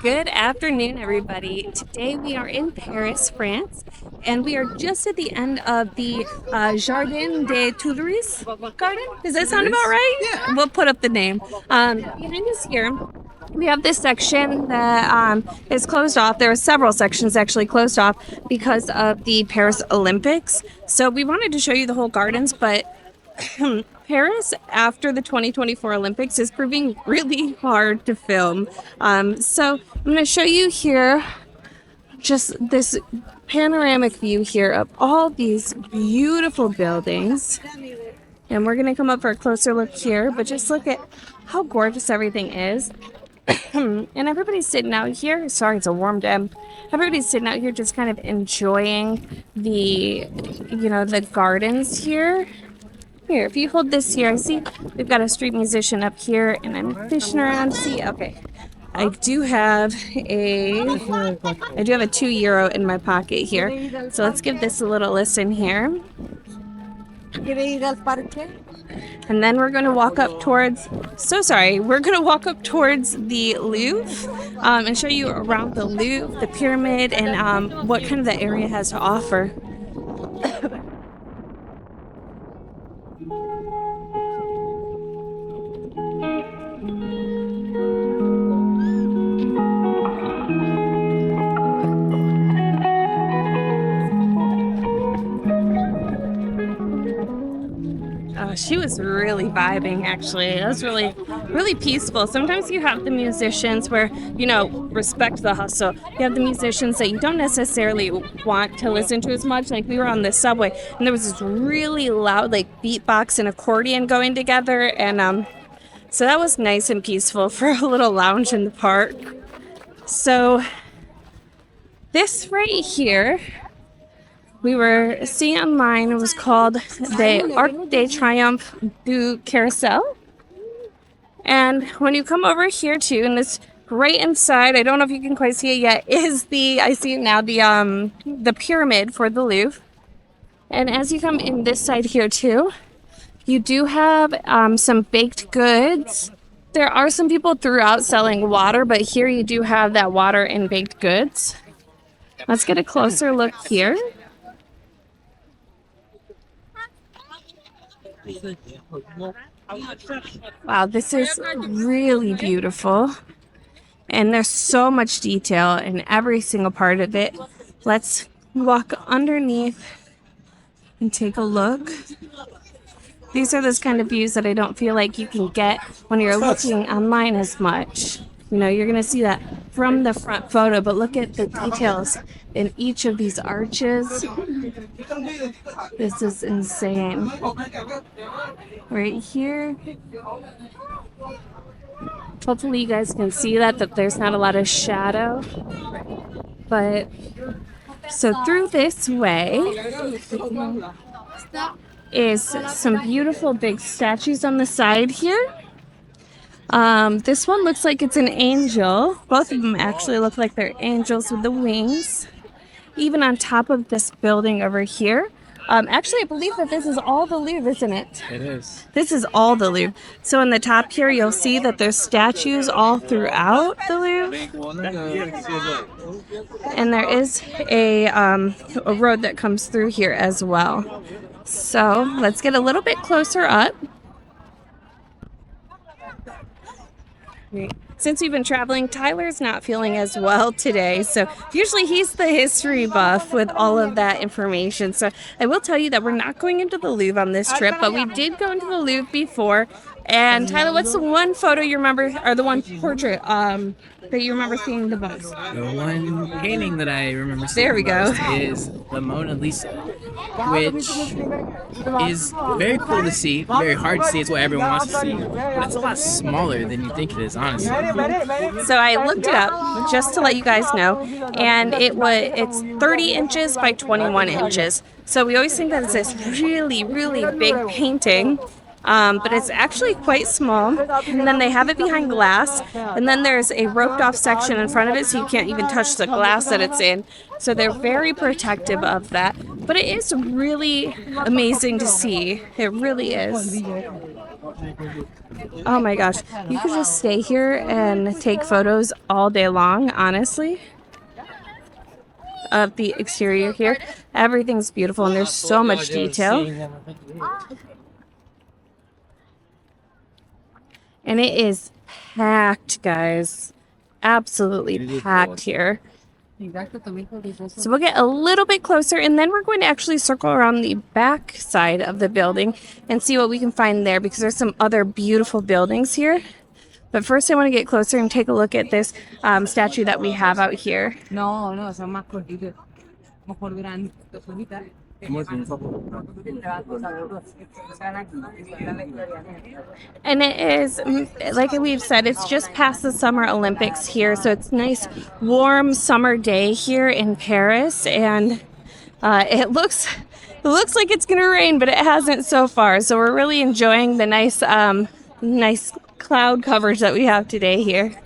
Good afternoon, everybody. Today we are in Paris, France, and we are just at the end of the Jardin des Tuileries Garden. Does that sound about right? Yeah. We'll put up the name. Behind us here, we have this section that is closed off. There are several sections actually closed off because of the Paris Olympics. So we wanted to show you the whole gardens, but Paris after the 2024 Olympics is proving really hard to film. So I'm going to show you here just this panoramic view here of all these beautiful buildings. And we're going to come up for a closer look here, but just look at how gorgeous everything is. And everybody's sitting out here. Sorry, it's a warm day. Everybody's sitting out here just kind of enjoying the gardens here. Here, if you hold this here, I see we've got a street musician up here, and I'm fishing around to see. Okay, I do have a €2 in my pocket here. So let's give this a little listen here. And then we're going to walk up towards. We're going to walk up towards the Louvre and show you around the Louvre, the pyramid, and what kind of the area has to offer. She was really vibing, actually. It was really, really peaceful. Sometimes you have the musicians where, respect the hustle. You have the musicians that you don't necessarily want to listen to as much. Like, we were on the subway, and there was this really loud, beatbox and accordion going together. And so that was nice and peaceful for a little lounge in the park. So this right here, we were seeing online, it was called the Arc de Triomphe du Carousel. And when you come over here too, and this right inside, I don't know if you can quite see it yet, is I see it now, the pyramid for the Louvre. And as you come in this side here too, you do have some baked goods. There are some people throughout selling water, but here you do have that water and baked goods. Let's get a closer look here. Wow, this is really beautiful. And there's so much detail in every single part of it. Let's walk underneath and take a look. These are those kind of views that I don't feel like you can get when you're looking online as much. You're going to see that from the front photo, but look at the details in each of these arches. This is insane. Right here. Hopefully you guys can see that there's not a lot of shadow. But, so through this way is some beautiful big statues on the side here. This one looks like it's an angel. Both of them actually look like they're angels with the wings. Even on top of this building over here. Actually, I believe that this is all the Louvre, isn't it? It is. This is all the Louvre. So in the top here, you'll see that there's statues all throughout the Louvre. And there is a road that comes through here as well. So let's get a little bit closer up. Since we've been traveling, Tyler's not feeling as well today. So usually he's the history buff with all of that information. So I will tell you that we're not going into the Louvre on this trip, but we did go into the Louvre before. And Tyler, what's the one photo you remember, or the one portrait that you remember seeing the most? The one painting that I remember seeing There we go. is the Mona Lisa, which is very cool to see, very hard to see. It's what everyone wants to see, but it's a lot smaller than you think it is, honestly. So I looked it up just to let you guys know, and it's 30 inches by 21 inches. So we always think that it's this really, really big painting. But it's actually quite small, and then they have it behind glass, and then there's a roped off section in front of it so you can't even touch the glass that it's in. So they're very protective of that, but it is really amazing to see. It really is. Oh my gosh, you could just stay here and take photos all day long, honestly, of the exterior here. Everything's beautiful and there's so much detail. And it is packed, guys. Absolutely packed here. So we'll get a little bit closer and then we're going to actually circle around the back side of the building and see what we can find there because there's some other beautiful buildings here. But first I want to get closer and take a look at this statue that we have out here. And it is, like we've said, it's just past the Summer Olympics here, so it's a nice warm summer day here in Paris, and it looks like it's gonna rain, but it hasn't so far. So we're really enjoying the nice cloud coverage that we have today here.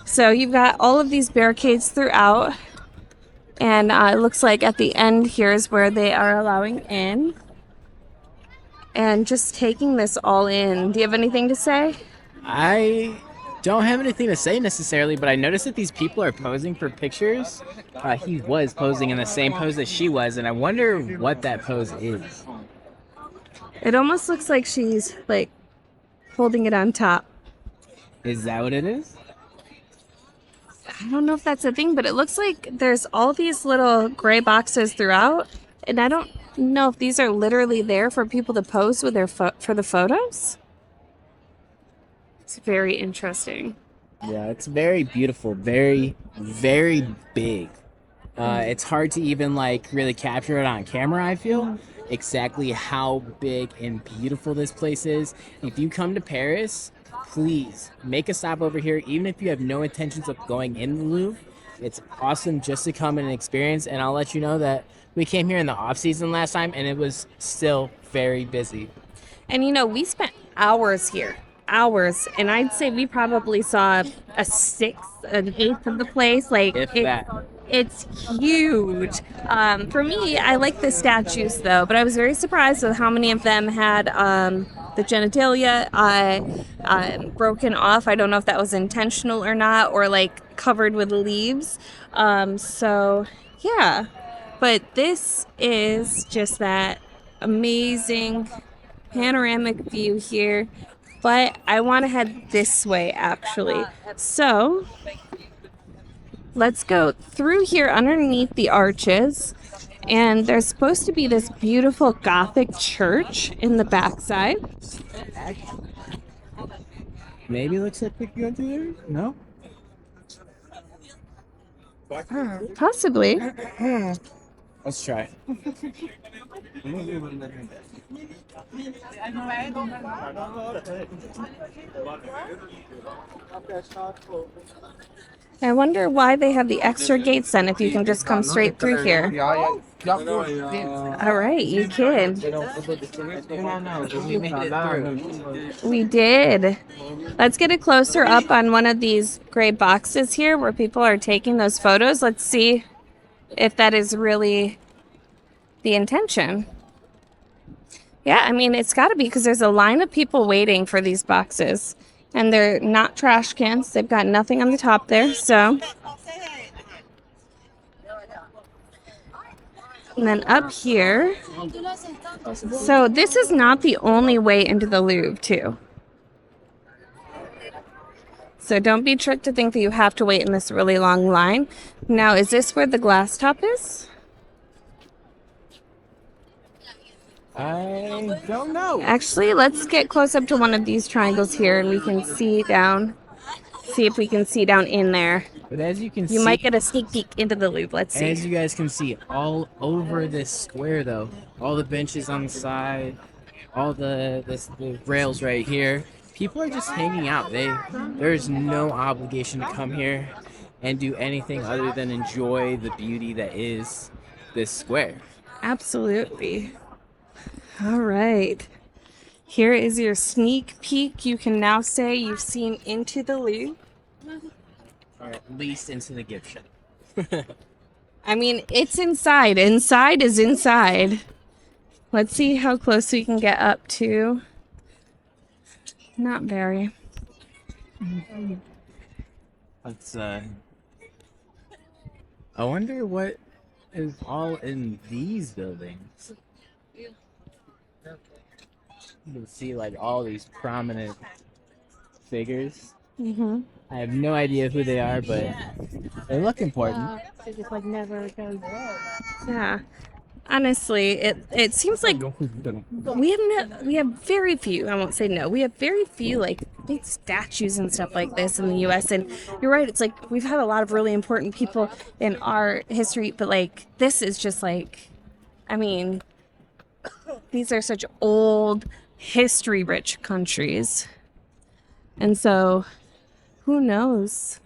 So you've got all of these barricades throughout. And it looks like at the end here is where they are allowing in. And just taking this all in. Do you have anything to say? I don't have anything to say necessarily, but I noticed that these people are posing for pictures. He was posing in the same pose that she was, and I wonder what that pose is. It almost looks like she's like holding it on top. Is that what it is? I don't know if that's a thing, but it looks like there's all these little gray boxes throughout, and I don't know if these are literally there for people to pose with their for the photos. It's very interesting. Yeah, it's very beautiful, very, very big. It's hard to even like really capture it on camera, I feel, exactly how big and beautiful this place is. If you come to Paris, please make a stop over here, even if you have no intentions of going in the Louvre. It's awesome just to come and experience, and I'll let you know that we came here in the off season last time and it was still very busy. And you know, we spent hours here, and I'd say we probably saw a sixth, an eighth of the place. Like If that. It's huge. For me, I like the statues though, but I was very surprised with how many of them had the genitalia broken off. I don't know if that was intentional or not, or like covered with leaves. So yeah, but this is just that amazing panoramic view here. But I want to head this way actually. So let's go through here underneath the arches. And there's supposed to be this beautiful Gothic church in the backside. Maybe looks like we go through there? No? Possibly. Let's try. I wonder why they have the extra gates then if you can just come straight through here. All right, you kid. We did. Let's get a closer up on one of these gray boxes here where people are taking those photos. Let's see if that is really the intention. Yeah, I mean, it's got to be because there's a line of people waiting for these boxes. And they're not trash cans. They've got nothing on the top there, so. And then up here. So this is not the only way into the Louvre, too. So don't be tricked to think that you have to wait in this really long line. Now, is this where the glass top is? I don't know. Actually, let's get close up to one of these triangles here and we can see down. See if we can see down in there. But as you can see, you might get a sneak peek into the Louvre. Let's see. As you guys can see, all over this square, though, all the benches on the side, all the rails right here, people are just hanging out. There's no obligation to come here and do anything other than enjoy the beauty that is this square. Absolutely. All right. Here is your sneak peek. You can now say you've seen into the Louvre. Or at least into the gift shop. I mean, it's inside. Inside is inside. Let's see how close we can get up to Not very. Let's I wonder what is all in these buildings. You can see like all these prominent figures. Mm-hmm. I have no idea who they are, but they look important. It just like never goes. Yeah. Honestly, it seems like we have very few. I won't say no. We have very few like big statues and stuff like this in the U.S. And you're right. It's like we've had a lot of really important people in our history, but like this is just like, I mean, these are such old, history-rich countries, and so who knows?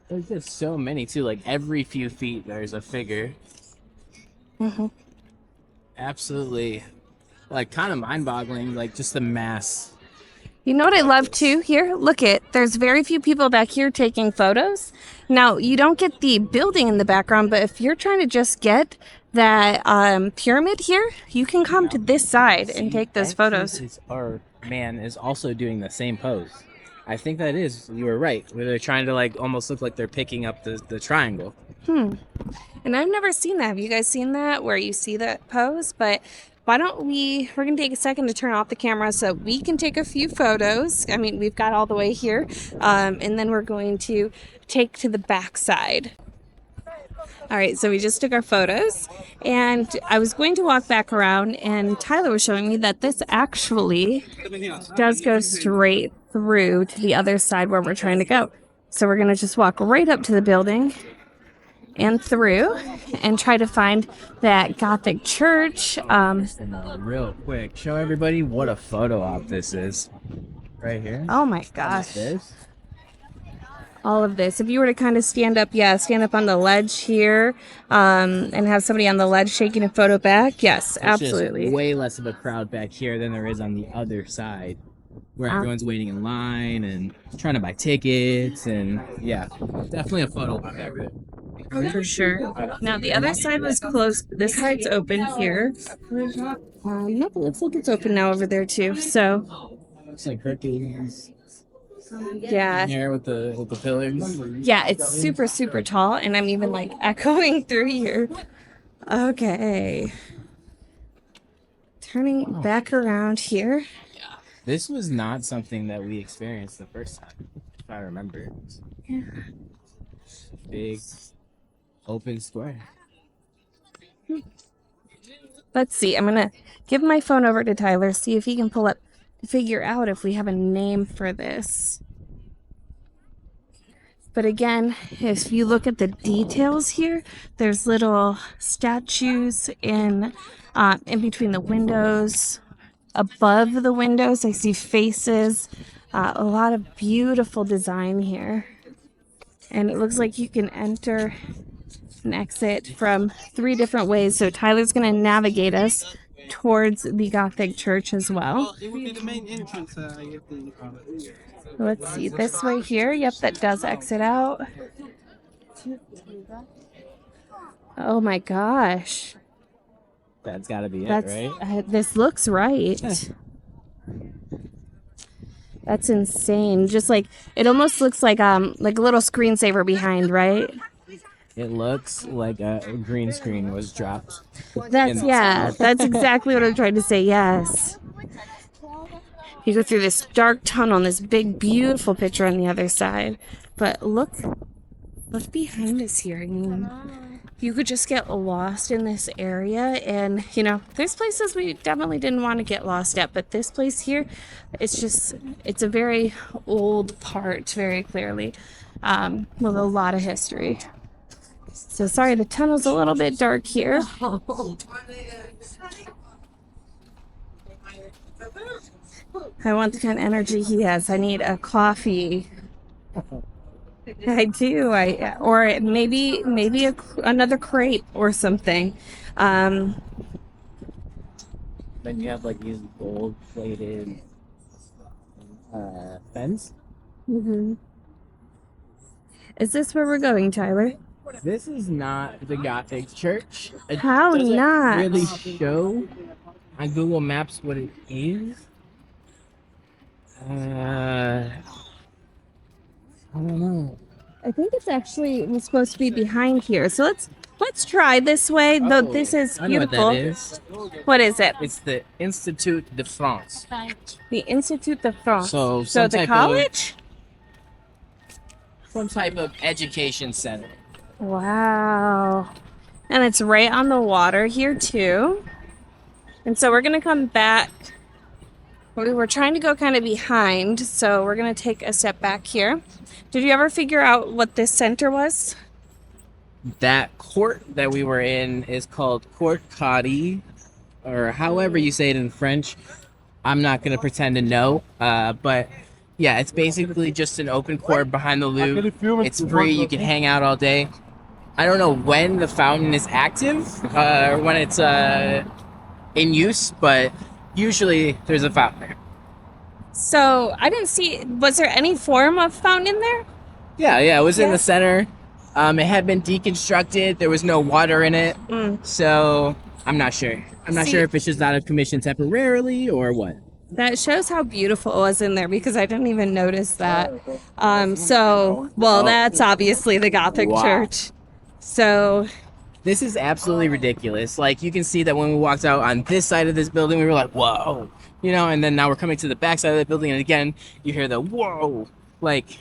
There's just so many too. Like every few feet, there's a figure. Mm-hmm. Absolutely, like kind of mind-boggling. Like just the mass. You know what I love too here? Look it. There's very few people back here taking photos. Now, you don't get the building in the background, but if you're trying to just get that pyramid here, you can come to this side and take those photos. Our man is also doing the same pose. I think that is. You were right. Where they're trying to like almost look like they're picking up the triangle. And I've never seen that. Have you guys seen that where you see that pose? But why don't we're going to take a second to turn off the camera so we can take a few photos. I mean, we've got all the way here. And then we're going to take to the back side. All right, so we just took our photos, and I was going to walk back around, and Tyler was showing me that this actually does go straight through to the other side where we're trying to go. So we're going to just walk right up to the building and through and try to find that Gothic church. Real quick, show everybody what a photo op this is. Right here. Oh my gosh. This. All of this. If you were to kind of stand up on the ledge here, and have somebody on the ledge taking a photo back, yes, absolutely. Just way less of a crowd back here than there is on the other side, where everyone's waiting in line and trying to buy tickets, and yeah, definitely a photo op back there. Oh, for sure. Now the other side was closed. This side's open here. Nope, it looks like it's open now over there too. So looks like Hercules. Yeah. Here with the pillars. Yeah, it's super, super tall, and I'm even like echoing through here. Okay. Turning back around here. This was not something that we experienced the first time, if I remember. Yeah. Big open square. Let's see. I'm gonna give my phone over to Tyler, see if he can figure out if we have a name for this. But again, if you look at the details here, there's little statues in between the windows. Above the windows, I see faces. A lot of beautiful design here. And it looks like you can enter and exit from 3 different ways. So Tyler's going to navigate us towards the Gothic church as well. It would be the main entrance. Let's see, this way here. Yep, that does exit out. Oh my gosh. That's got to be it, right? This looks right. That's insane. Just like, it almost looks like a little screensaver behind, right? It looks like a green screen was dropped. That's exactly what I'm trying to say, yes. You go through this dark tunnel and this big, beautiful picture on the other side. But look behind us here. I mean, you could just get lost in this area. And, you know, there's places we definitely didn't want to get lost at. But this place here, it's a very old part, very clearly, with a lot of history. So sorry, the tunnel's a little bit dark here. I want the kind of energy he has. I need a coffee. I do. Or maybe another crepe or something. Then you have like these gold-plated fence. Mm-hmm. Is this where we're going, Tyler? This is not the Gothic church. It How doesn't not? really show on Google Maps what it is. I don't know. I think it's actually supposed to be behind here. So let's try this way. Though this is I know what beautiful. that is. What is it? It's the Institut de France. The Institut de France. So So the college? Some type of education center. Wow. And it's right on the water here too. And so we're gonna come back. We were trying to go kind of behind, so we're gonna take a step back here. Did you ever figure out what this center was? That court that we were in is called Court Cadi, or however you say it in French. I'm not gonna pretend to know, but yeah, it's basically just an open court behind the Louvre. It's free. You can hang out all day. I don't know when the fountain is active, or when it's in use, but usually there's a fountain there. So I didn't see, was there any form of fountain in there? Yeah, it was in Yeah. the center. It had been deconstructed. There was no water in it, so I'm not sure. I'm not sure if it's just out of commission temporarily or what. That shows how beautiful it was in there because I didn't even notice that. That's obviously the Gothic Wow. church. So This is absolutely ridiculous. Like, you can see that when we walked out on this side of this building, we were like, whoa, and then now we're coming to the back side of the building, and again, you hear the whoa. Like,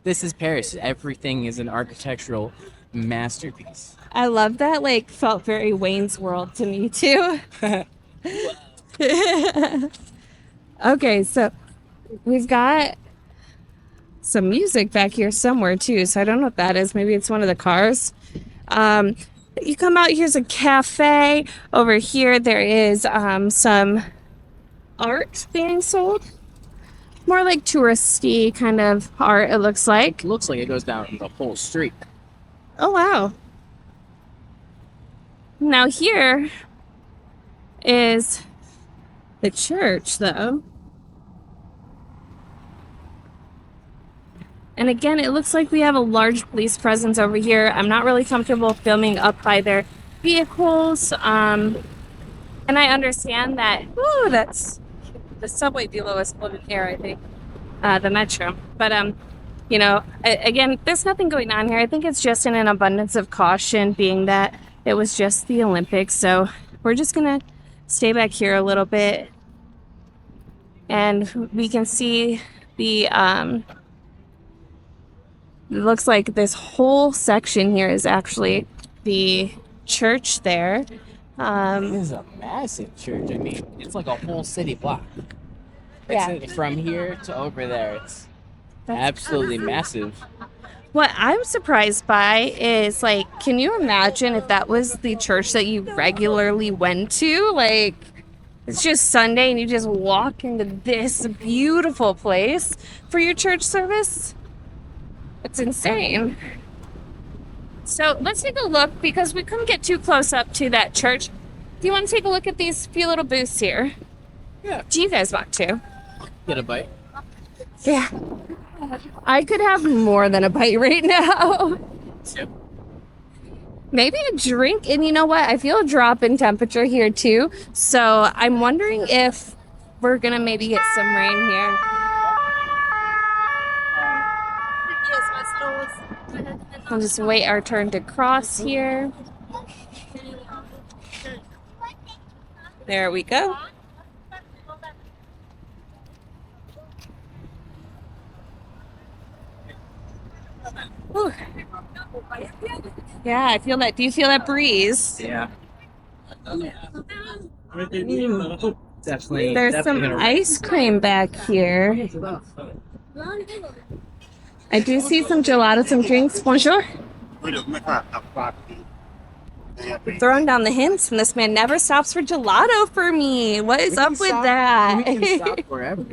this is Paris. Everything is an architectural masterpiece. I love that, like, felt very Wayne's World to me too. Okay, so we've got some music back here somewhere too, so I don't know what that is. Maybe it's one of the cars. You come out, here's a cafe. Over here there is some art being sold. More like touristy kind of art, it looks like. It looks like it goes down the whole street. Oh, wow. Now here is the church, though. And again, it looks like we have a large police presence over here. I'm not really comfortable filming up by their vehicles. And I understand that, that's the subway below us floating air, I think, the metro. But, again, there's nothing going on here. I think it's just in an abundance of caution, being that it was just the Olympics. So we're just going to stay back here a little bit. And we can see the, it looks like this whole section here is actually the church there. It is a massive church. I mean, it's like a whole city block. It's from here to over there. It's absolutely massive. What I'm surprised by is, like, can you imagine if that was the church that you regularly went to? Like, it's just Sunday and you just walk into this beautiful place for your church service? It's insane. So let's take a look because we couldn't get too close up to that church. Do you want to take a look at these few little booths here? Yeah. Do you guys want to? Get a bite. Yeah. I could have more than a bite right now. Yep. Maybe a drink. And you know what? I feel a drop in temperature here too. So I'm wondering if we're going to maybe get some rain here. I'll just wait our turn to cross here. There we go. Whew. Yeah, I feel that. Do you feel that breeze? Yeah. Definitely. There's some ice cream back here. I do see some gelato, some drinks. Bonjour. Throwing down the hints, and this man never stops for gelato for me. What is up with that? We can stop wherever.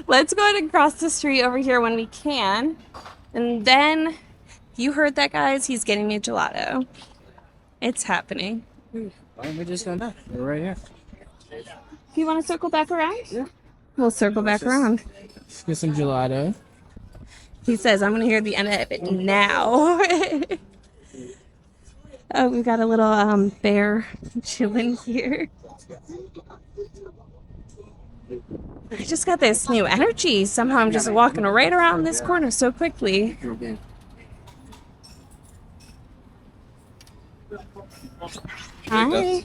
Let's go ahead and cross the street over here when we can. And then, you heard that, guys. He's getting me a gelato. It's happening. Why don't we just go back? We're right here. Do you want to circle back around? Yeah. We'll circle back around. Let's get some gelato. He says, I'm going to hear the end of it now. Oh, we've got a little bear chilling here. I just got this new energy. Somehow I'm just walking right around this corner so quickly. Hi.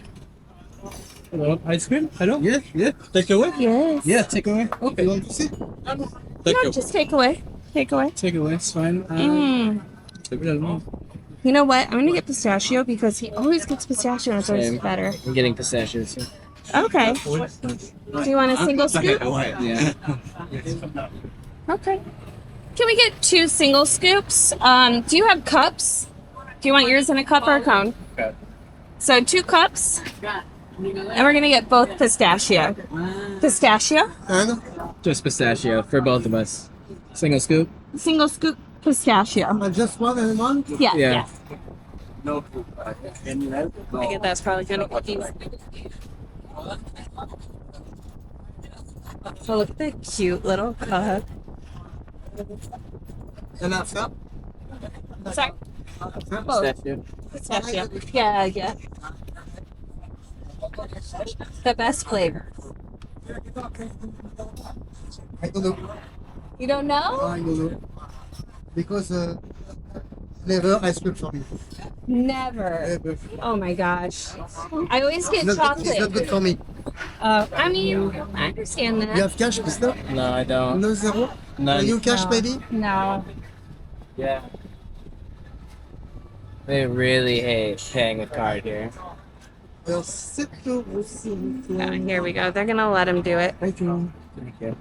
Hello, ice cream? Hello? Yeah, yeah. Take away? Yes. Yeah, take away. Okay. You want to see? No, just take away. Take away. Take away, it's fine. You know what? I'm gonna get pistachio because he always gets pistachio and it's always Same. better. I'm getting pistachios. Okay. Do you want a single scoop? Yeah. Okay. Can we get 2 single scoops? Do you have cups? Do you want yours in a cup or a cone? Okay. So 2 cups. And we're gonna get both pistachio. Pistachio? And Just pistachio for both of us. Single scoop. Single scoop pistachio. just one and one. Yeah. Yeah. I get that's probably gonna be easy. So look at that cute little cup. And after? Sorry. Pistachio. Pistachio. Yeah, yeah. The best flavor. I don't know. You don't know? I don't know. Because never ice cream for me. Never. Never. Oh my gosh. I always get It's not good chocolate. for me. I mean, I understand You that. have cash, mister? No, I don't. No zero? None. Are you cash, No. baby? No. Yeah. They really hate paying with card here. Well, sit to. Here we go. They're gonna let him do it. Thank you. Thank you.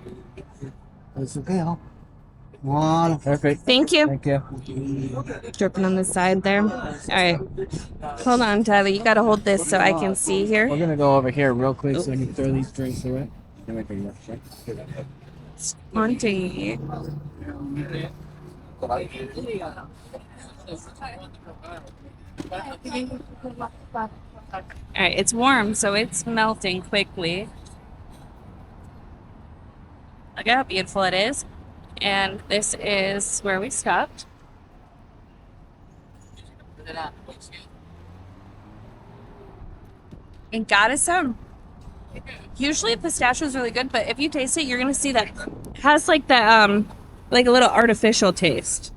It's okay, huh? Voilà. Perfect. Thank you. Thank you. Dripping on the side there. All right. Hold on, Tyler. You gotta hold this so I can see here. We're gonna go over here real quick so I can throw these drinks away. Auntie. All right, it's warm, so it's melting quickly. Look how beautiful it is. And this is where we stopped. And got us some. Usually pistachio is really good, but if you taste it, you're gonna see that it has like the like a little artificial taste.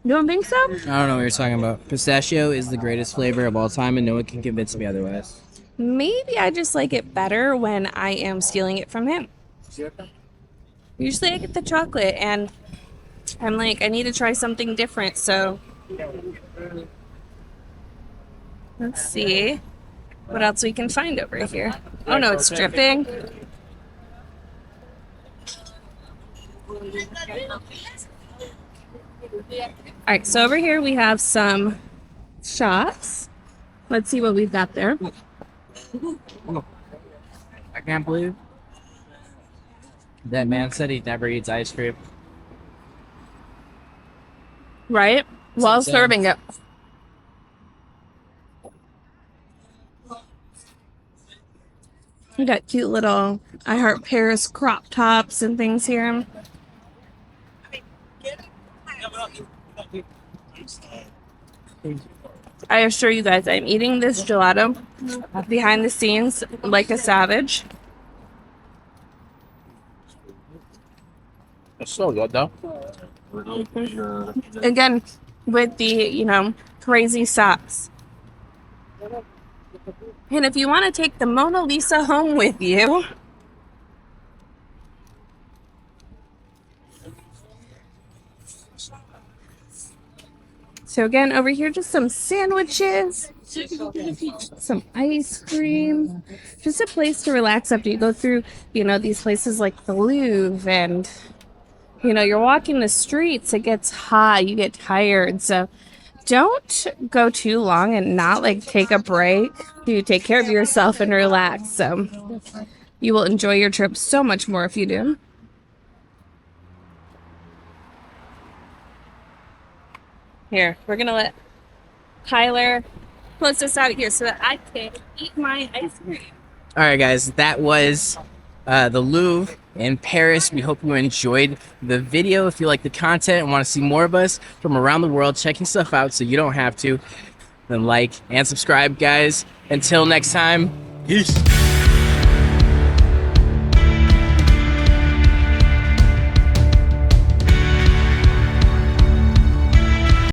You don't think so? I don't know what you're talking about. Pistachio is the greatest flavor of all time, and no one can convince me otherwise. Maybe I just like it better when I am stealing it from him. Usually I get the chocolate, and I'm like, I need to try something different, so let's see what else we can find over here. Oh no, it's dripping. Alright, so over here we have some shots. Let's see what we've got there. I can't believe that man said he never eats ice cream. Right? While insane. serving it. We got cute little I Heart Paris crop tops and things here. I assure you guys, I'm eating this gelato behind the scenes like a savage. It's so good though. Again, with the, crazy sauce. And if you want to take the Mona Lisa home with you, so again, over here, just some sandwiches, some ice cream, just a place to relax after you go through, these places like the Louvre and, you're walking the streets, it gets hot, you get tired. So don't go too long and not take a break. You take care of yourself and relax. So you will enjoy your trip so much more if you do. Here, we're gonna let Tyler close us out here so that I can eat my ice cream. All right, guys, that was the Louvre in Paris. We hope you enjoyed the video. If you like the content and want to see more of us from around the world checking stuff out so you don't have to, then like and subscribe, guys. Until next time, peace.